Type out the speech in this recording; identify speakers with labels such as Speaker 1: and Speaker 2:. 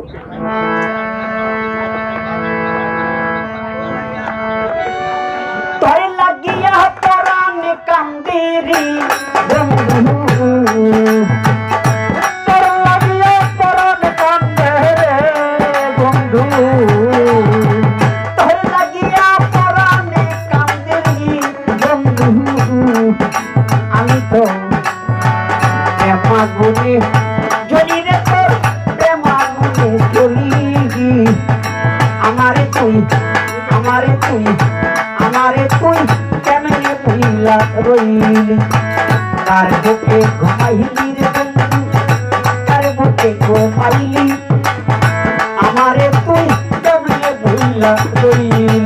Speaker 1: তোর লাগিয়া পরাণ কান্দেরি বন্ধু, তোর লাগিয়া পরাণ কান্দে রে বন্ধু, তোর লাগিয়া পরাণ কান্দেরি বন্ধু। আমি তো প্রেমাগুনে জ্বলি রে, তোর প্রেমাগুনে জ্বলি। আমারে তুই আমারে তুই আমারে তুই কেমনে ভুইলা রইলি, কার বুকে ঘুমাইলি রে বন্ধু, কার বুকে ঘুমাইলি, আমারে তুই কেমনে ভুইলা রইলি।